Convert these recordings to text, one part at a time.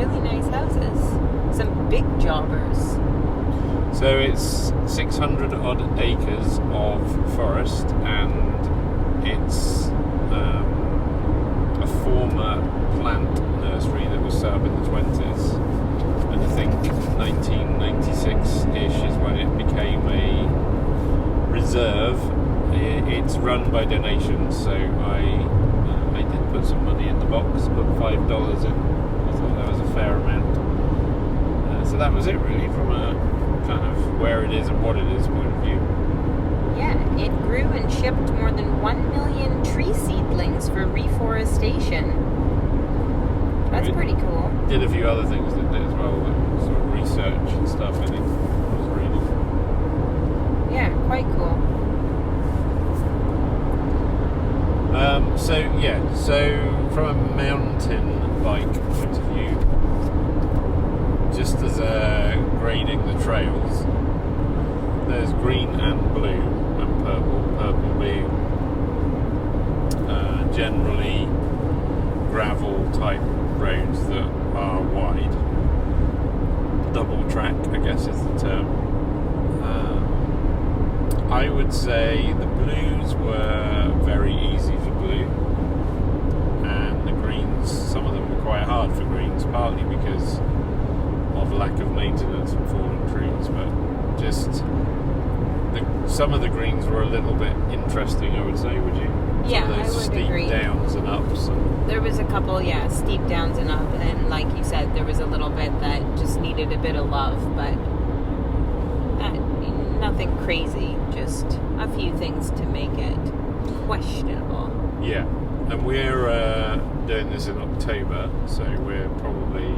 really nice houses. Some big jobbers. So it's 600 odd acres of forest, and it's a former plant nursery that was set up in the 20s, and I think 1996-ish is when it became a reserve. It's run by donations, so I did put some money in the box, put $5 in. I thought that was a fair amount. So that was it really, from a kind of where it is and what it is point of view. Yeah, it grew and shipped more than 1 million tree seedlings for reforestation. That's pretty cool. Did a few other things, didn't it, as well, like sort of research and stuff, I think, I was reading. Yeah, quite cool. So from a mountain bike point of view, just as grading the trails, there's green and blue and purple being generally gravel type roads that are wide. Double track, I guess is the term. I would say the blues were very easy for blue, and the greens, some of them were quite hard for greens, partly because of lack of maintenance and fallen trees, but just some of the greens were a little bit interesting, I would say, would you? Yeah, I would steep agree. Downs and ups. There was a couple, steep downs and up, and like you said, there was a little bit that just needed a bit of love, but nothing crazy, just a few things to make it questionable. Yeah, and we're doing this in October, so we're probably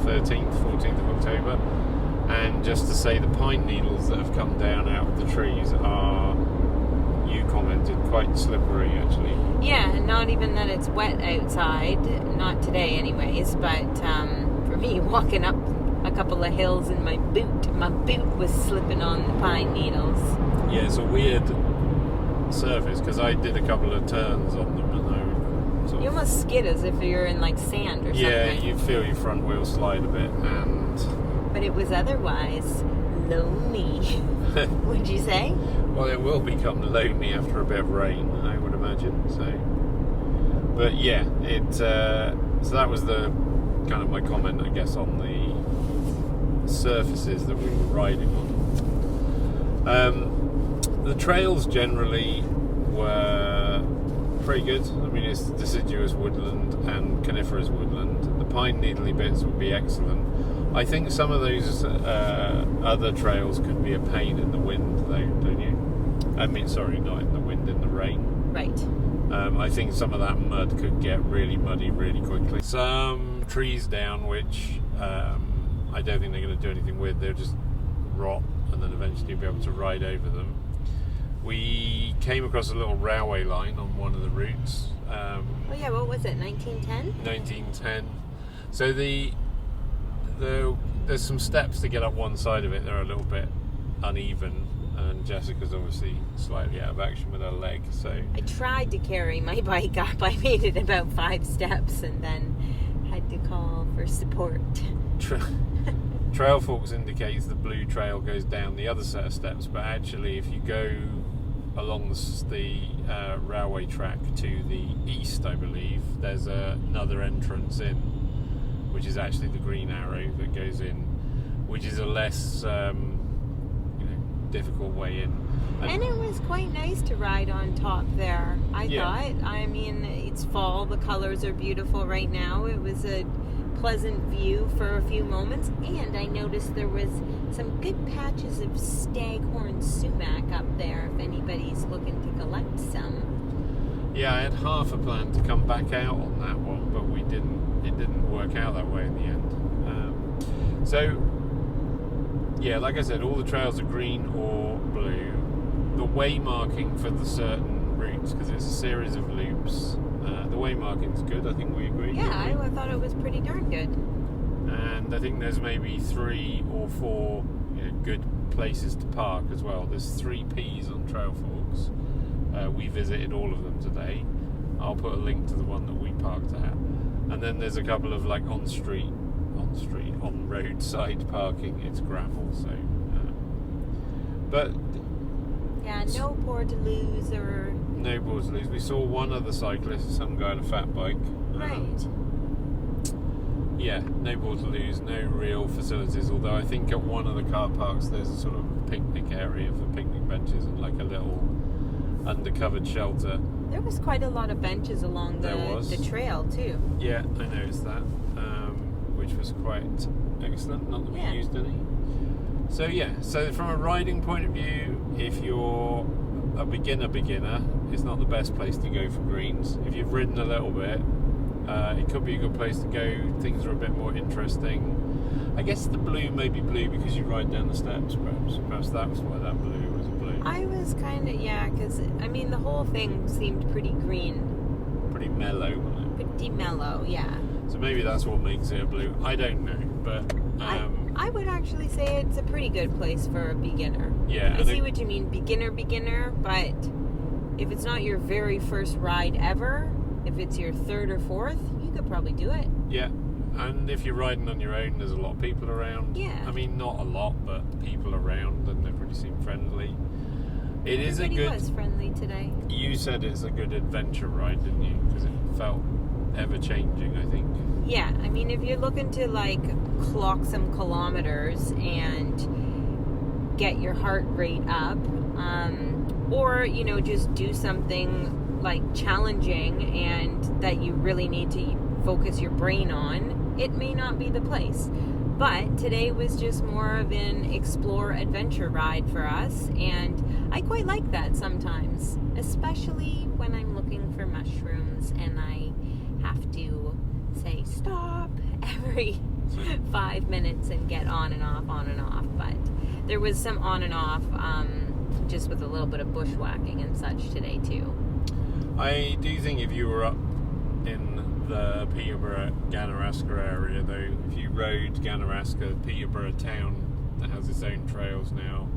13th, 14th of October, and just to say the pine needles that have come down out of the trees are, you commented, quite slippery actually. Yeah, not even that it's wet outside, not today anyways, but for me, walking up a couple of hills in my boot was slipping on the pine needles. Yeah, it's a weird surface, because I did a couple of turns on them, and you almost skid as if you're in like sand or something. Yeah, you feel your front wheel slide a bit, but it was otherwise lonely. Would you say? Well, it will become lonely after a bit of rain, I would imagine. So, but yeah, so that was the kind of my comment, I guess, on the surfaces that we were riding on. The trails generally were pretty good. I mean, it's deciduous woodland and coniferous woodland. The pine needly bits would be excellent. I think some of those other trails could be a pain in the wind, though, don't you? I mean, sorry, not in the wind, in the rain. Right. I think some of that mud could get really muddy really quickly. Some trees down, which I don't think they're going to do anything with. They'll just rot, and then eventually you'll be able to ride over them. We came across a little railway line on one of the routes. What was it, 1910? 1910. So there's some steps to get up one side of it. They're a little bit uneven, and Jessica's obviously slightly out of action with her leg. So I tried to carry my bike up. I made it about 5 steps and then had to call for support. Trail Forks indicates the blue trail goes down the other set of steps, but actually if you go along the railway track to the east, I believe, there's another entrance in, which is actually the green arrow that goes in, which is a less difficult way in. And it was quite nice to ride on top there, I thought. I mean, it's fall, the colors are beautiful right now. It was a pleasant view for a few moments, and I noticed there was some good patches of staghorn sumac up there if anybody's looking to collect some. Yeah, I had half a plan to come back out on that one, but it didn't work out that way in the end. So yeah, like I said, all the trails are green or blue. The way marking for the certain routes, because it's a series of loops, the way marking's good, I think we agree. Yeah, I thought it was pretty darn good. And I think there's maybe 3 or 4 good places to park as well. There's 3 P's on Trail Forks. We visited all of them today. I'll put a link to the one that we parked at. And then there's a couple of like on-street on street, on roadside parking. It's gravel, so. But yeah, no Portaloos or. No Portaloos. We saw one other cyclist, some guy on a fat bike. Right. Yeah, no Portaloos, no real facilities. Although I think at one of the car parks there's a sort of picnic area for picnic benches and like a little undercovered shelter. There was quite a lot of benches along the trail too. Yeah, I noticed that, which was quite excellent. Not that we used any. So yeah, so from a riding point of view, if you're a beginner, it's not the best place to go for greens. If you've ridden a little bit, it could be a good place to go. Things are a bit more interesting. I guess the blue may be blue because you ride down the steps, perhaps. Perhaps that was why that blue was blue. I was kind of, because, I mean, the whole thing seemed pretty green. Pretty mellow, wasn't it? Pretty mellow, yeah. So maybe that's what makes it a blue. I don't know, but... I would actually say it's a pretty good place for a beginner. Yeah. I see what you mean, beginner, but if it's not your very first ride ever, if it's your third or fourth, you could probably do it. Yeah. And if you're riding on your own, there's a lot of people around. Yeah. I mean, not a lot, but people around, and they pretty seem friendly. Everybody was friendly today. You said it's a good adventure ride, didn't you? Because it felt ever-changing, I think. Yeah, I mean, if you're looking to, like, clock some kilometers and get your heart rate up, or, just do something, like, challenging and that you really need to focus your brain on, it may not be the place. But today was just more of an explore adventure ride for us, and I quite like that sometimes, especially when I'm looking for mushrooms and I have to say stop every 5 minutes and get on and off. But there was some on and off, just with a little bit of bushwhacking and such today too. I do think if you were up in the Peterborough-Ganaraska area, though, if you rode Ganaraska, Peterborough town that has its own trails now,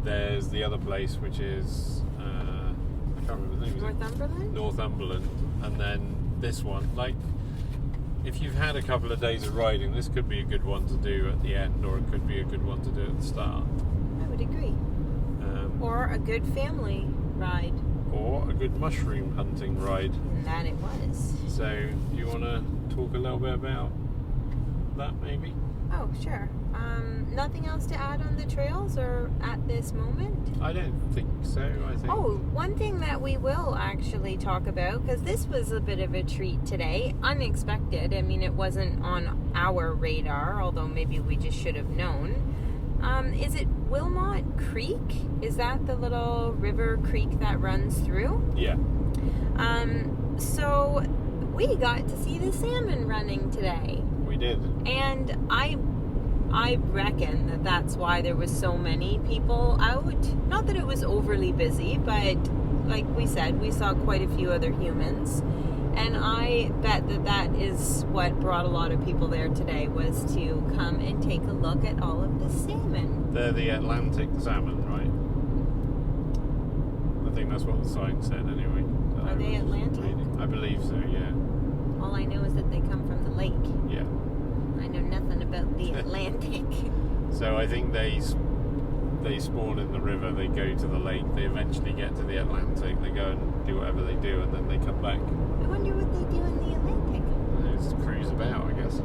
there's the other place which is I can't remember the name. Northumberland, and then this one. Like, if you've had a couple of days of riding, this could be a good one to do at the end, or it could be a good one to do at the start. I would agree. Or a good family ride. Or a good mushroom hunting ride. And that it was. So, do you want to talk a little bit about that, maybe? Oh, sure. Nothing else to add on the trails or at this moment? I don't think so. One thing that we will actually talk about, because this was a bit of a treat today, unexpected. I mean, it wasn't on our radar, although maybe we just should have known. Is it Wilmot Creek? Is that the little river creek that runs through? Yeah. So we got to see the salmon running today. We did. And I reckon that's why there was so many people out. Not that it was overly busy, but like we said, we saw quite a few other humans. And I bet that is what brought a lot of people there today, was to come and take a look at all of the salmon. They're the Atlantic salmon, right? I think that's what the sign said anyway. Are they Atlantic? I believe so, yeah. All I know is that they come from the lake. Yeah. I know nothing about the Atlantic. So I think they spawn in the river, they go to the lake, they eventually get to the Atlantic, they go and do whatever they do, and then they come back. I wonder what they do in the Atlantic. They just cruise about, I guess.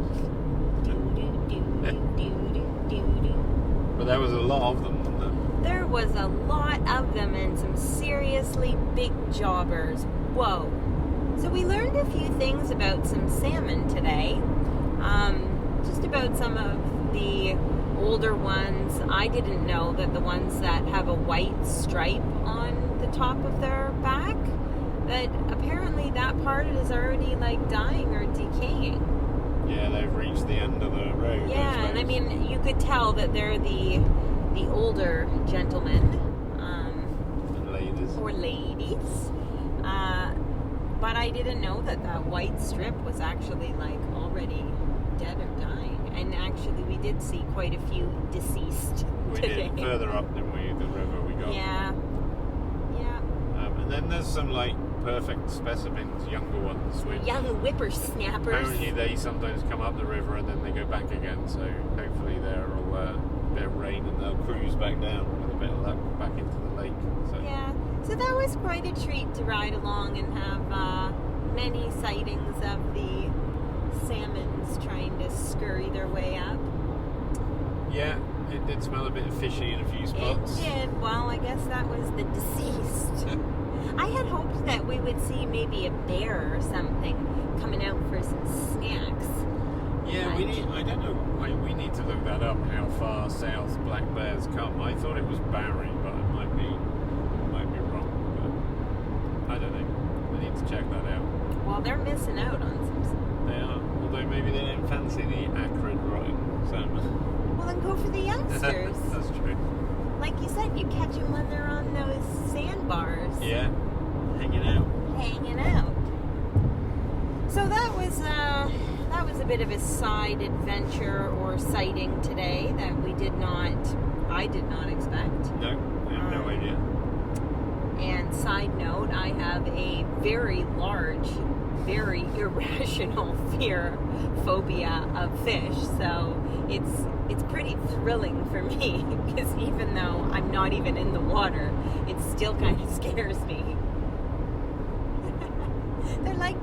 But there was a lot of them, wasn't there? There was a lot of them, and some seriously big jobbers. Whoa. So we learned a few things about some salmon today. Just about some of the older ones. I didn't know that the ones that have a white stripe on the top of their back, that apparently that part is already like dying or decaying. Yeah, they've reached the end of the road. Yeah, and I mean, you could tell that they're the older gentlemen. And ladies. Or ladies. But I didn't know that white strip was actually like already dead or dying. And actually we did see quite a few deceased today. We did, further up, didn't we, the river we got. Yeah. And then there's some like perfect specimens, younger ones. Which Young whippersnappers. apparently they sometimes come up the river and then they go back again. So hopefully they're all a bit of rain and they'll cruise back down with a bit of luck back into the lake. So. Yeah, so that was quite a treat to ride along and have many sightings of the salmons trying to scurry their way up. Yeah, it did smell a bit fishy in a few spots. It did. Well, I guess that was the deceased. I had hoped that we would see maybe a bear or something coming out for some snacks. Yeah, I don't know. We need to look that up. How far south black bears come? I thought it was Barry, but I might be wrong. But I don't know. We need to check that out. Well, they're missing out on some. They are, although maybe they don't fancy the acrid rotting salmon. Well, then go for the youngsters. That's true. Like you said, you catch them when they're on those sandbars. Yeah, hanging out. Hanging out. So that was a bit of a side adventure or sighting today that I did not expect. No, I have no idea. And side note, I have a very large, very irrational phobia of fish. So it's pretty thrilling for me because even though I'm not even in the water, it still kind of scares me. They're like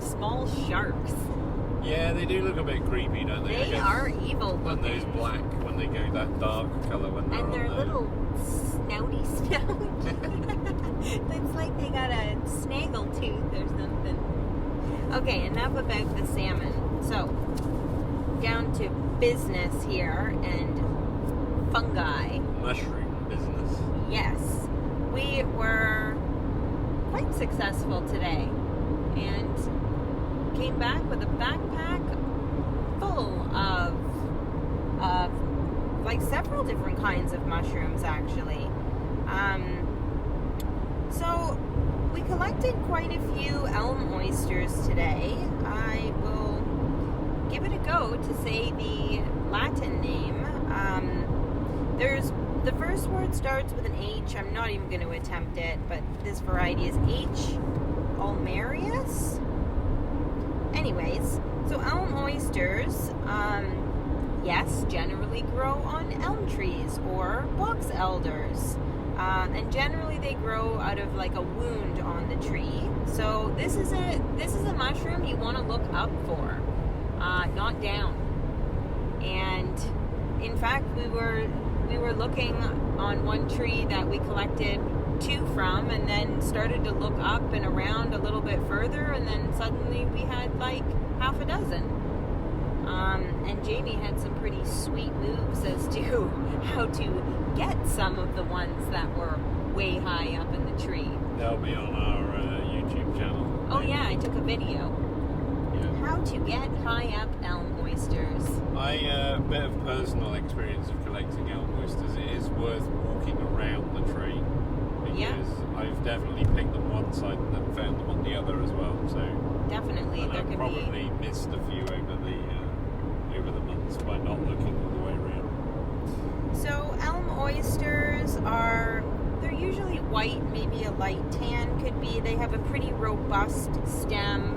small sharks. Yeah, they do look a bit creepy, don't they? They are evil when looking. those black, when they go that dark colour when they're and their on little snouty snout. Looks like they got a snaggle tooth or something. Okay, enough about the salmon. So, down to business here and fungi. Mushroom business. Yes, we were quite successful today and came back with a backpack full of like several different kinds of mushrooms actually. So we collected quite a few elm oysters today. I will give it a go to say the Latin name. There's the first word starts with an H. I'm not even going to attempt it, but this variety is H. ulmarius. Anyways, so elm oysters, yes, generally grow on elm trees or box elders. And generally they grow out of like a wound on the tree. So this is a mushroom you want to look up for, not down. And in fact, we were looking on one tree that we collected 2 from, and then started to look up and around a little bit further, and then suddenly we had like half a dozen. And Jamie had some pretty sweet moves as to how to get some of the ones that were way high up in the tree. They'll be on our YouTube channel. Oh yeah, I took a video. Yeah. How to get high up elm oysters. A bit of personal experience of collecting elm oysters. It is worth walking around the tree because I've definitely picked them one side and then found them on the other as well. So definitely, and there I've can probably missed a few over the months by not looking all the way around. So elm oysters they're usually white, maybe a light tan could be. They have a pretty robust stem.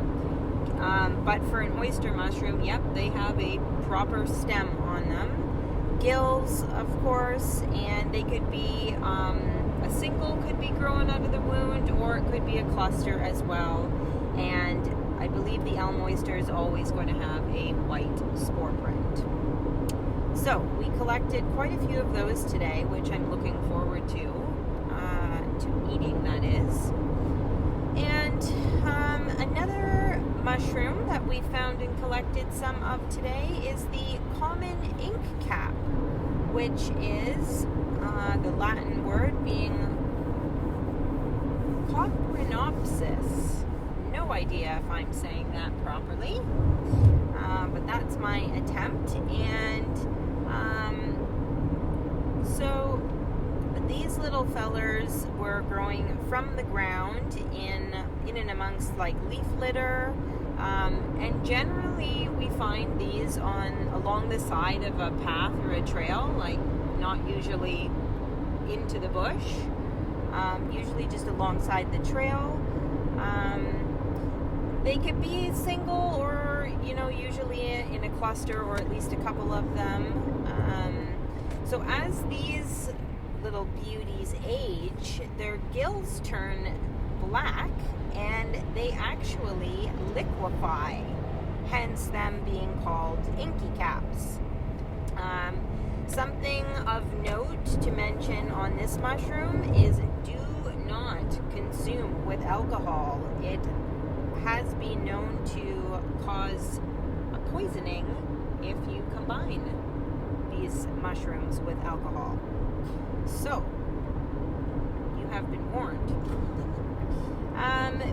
But for an oyster mushroom, yep, they have a proper stem on them. Gills, of course, and they could be, a single could be growing out of the wound, or it could be a cluster as well. And I believe the elm oyster is always going to have a white spore print. So we collected quite a few of those today, which I'm looking forward to eating, that is. And another mushroom that we found and collected some of today is the common ink cap, which is the Latin word being Coprinopsis. No idea if I'm saying that properly, but that's my attempt. And so these little fellers were growing from the ground in and amongst like leaf litter, and generally we find these along the side of a path or a trail, like not usually into the bush. usually just alongside the trail. They could be single or, usually in a cluster or at least a couple of them. So as these little beauties age, their gills turn black and they actually liquefy, hence them being called inky caps. Something of note to mention on this mushroom is do not consume with alcohol. It has been known to cause a poisoning if you combine these mushrooms with alcohol. So, you have been warned.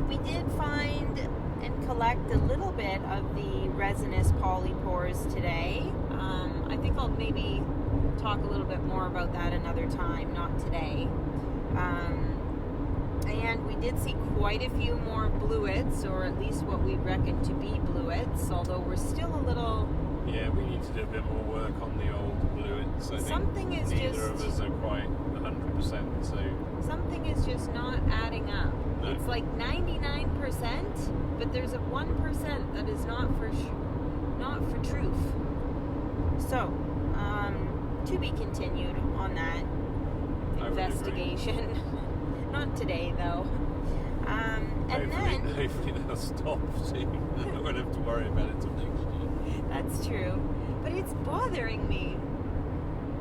We did find and collect a little bit of the resinous polypores today. I think I'll maybe talk a little bit more about that another time, not today. And we did see quite a few more bluets, or at least what we reckon to be bluets, although we're still a little... Yeah, we need to do a bit more work on the old bluets. I Something think is neither just... of us are quite 100%, so... Something is just not adding up. No. It's like 99%, but there's a 1% that is not for truth. So, to be continued on that investigation. Not today, though. Hopefully they'll stop soon. I won't have to worry about it till next year. That's true. But it's bothering me.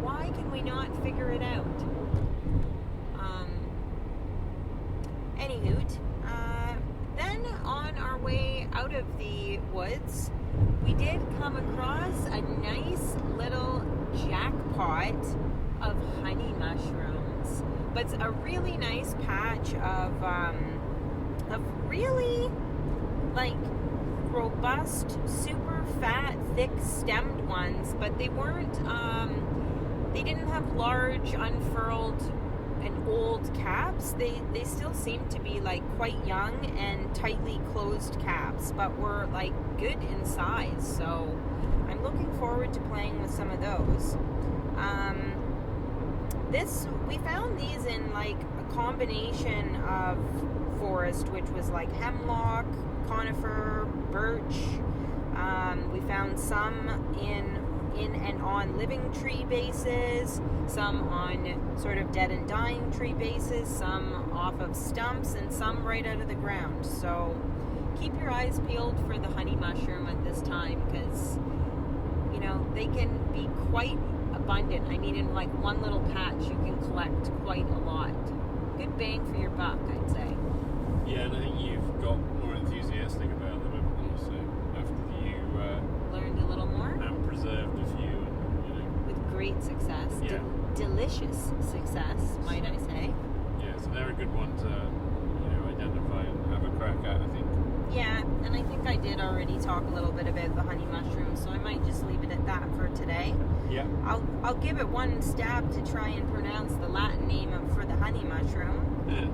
Why can we not figure it out? Anywho, then on our way out of the woods, we did come across a nice little jackpot of honey mushrooms. But it's a really nice patch of really robust, super fat, thick stemmed ones, but they weren't, they didn't have large, unfurled and old caps. They still seemed to be quite young and tightly closed caps, but were good in size. So I'm looking forward to playing with some of those. We found these in a combination of forest, which was hemlock, conifer, birch. We found some in and on living tree bases, some on sort of dead and dying tree bases, some off of stumps, and some right out of the ground. So keep your eyes peeled for the honey mushroom at this time, because they can be quite abundant. I mean, in one little patch you can collect quite a lot. Good bang for your buck, I'd say. Yeah, and I think you've got more enthusiastic about them, haven't you? So after you learned a little more and preserved a few, and with great success, yeah. Delicious success, might I say? Yeah, so they're a good one to identify and have a crack at, I think. Yeah, and I think I did already talk a little bit about the honey mushroom, so I might just leave it at that for today. Yeah. I'll give it one stab to try and pronounce the Latin name for the honey mushroom. Yeah.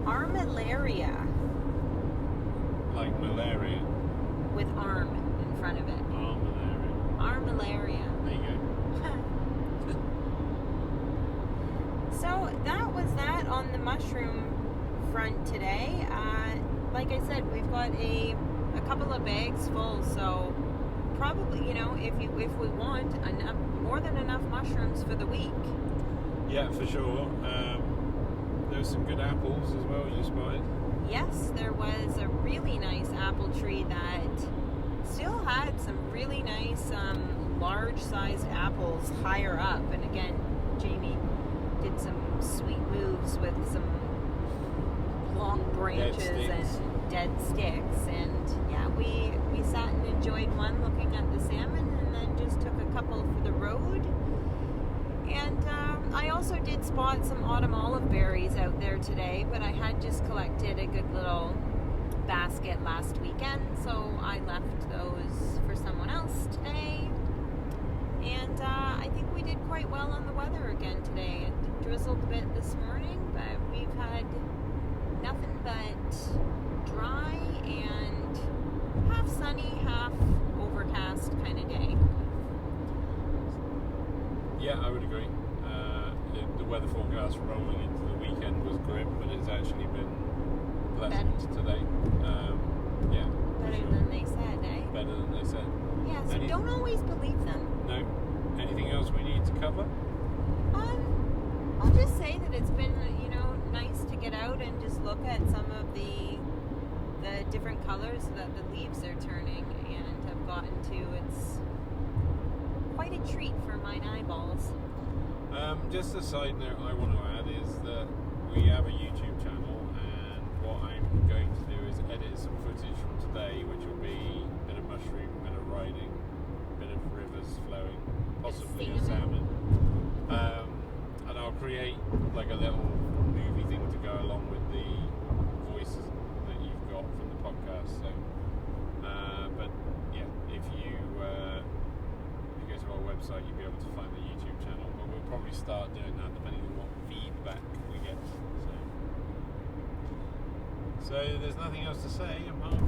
Armillaria. Like malaria. With arm in front of it. Armillaria. There you go. So that was that on the mushroom front today. Like I said, we've got a couple of bags full, so probably, if we want more than enough mushrooms for the week. Yeah, for sure. There were some good apples as well you spotted. Yes, there was a really nice apple tree that still had some really nice large-sized apples higher up. And again, Jamie did some sweet moves with some long branches and dead sticks. And yeah, we sat and enjoyed one looking at the salmon, and then just took a couple for the road. And I also did spot some autumn olive berries out there today, but I had just collected a good little basket last weekend, so I left those for someone else today. And I think we did quite well on the weather again today. It drizzled a bit this morning, but we've had nothing but dry and half sunny, half overcast kind of day. Yeah, I would agree. weather forecast rolling into the weekend was grim, but it's actually been pleasant today. Yeah. Better than they said, eh? Better than they said. Yeah, so don't always believe them. No. Anything else we need to cover? I'll just say that it's been, nice to get out and just look at some of the different colors that the leaves are turning and have gotten to. It's quite a treat for my eyeballs. Just a side note I want to add is that we have a YouTube channel, and what I'm going to do is edit some footage from today, which will be a bit of mushroom, a bit of riding, a bit of rivers flowing, possibly a salmon. And I'll create like a little movie thing to go along with the voices that you've got from the podcast. So, but yeah, if you go to our website, you'll be able to find the YouTube channel. But we'll probably start doing that depending on what feedback we get. So there's nothing else to say apart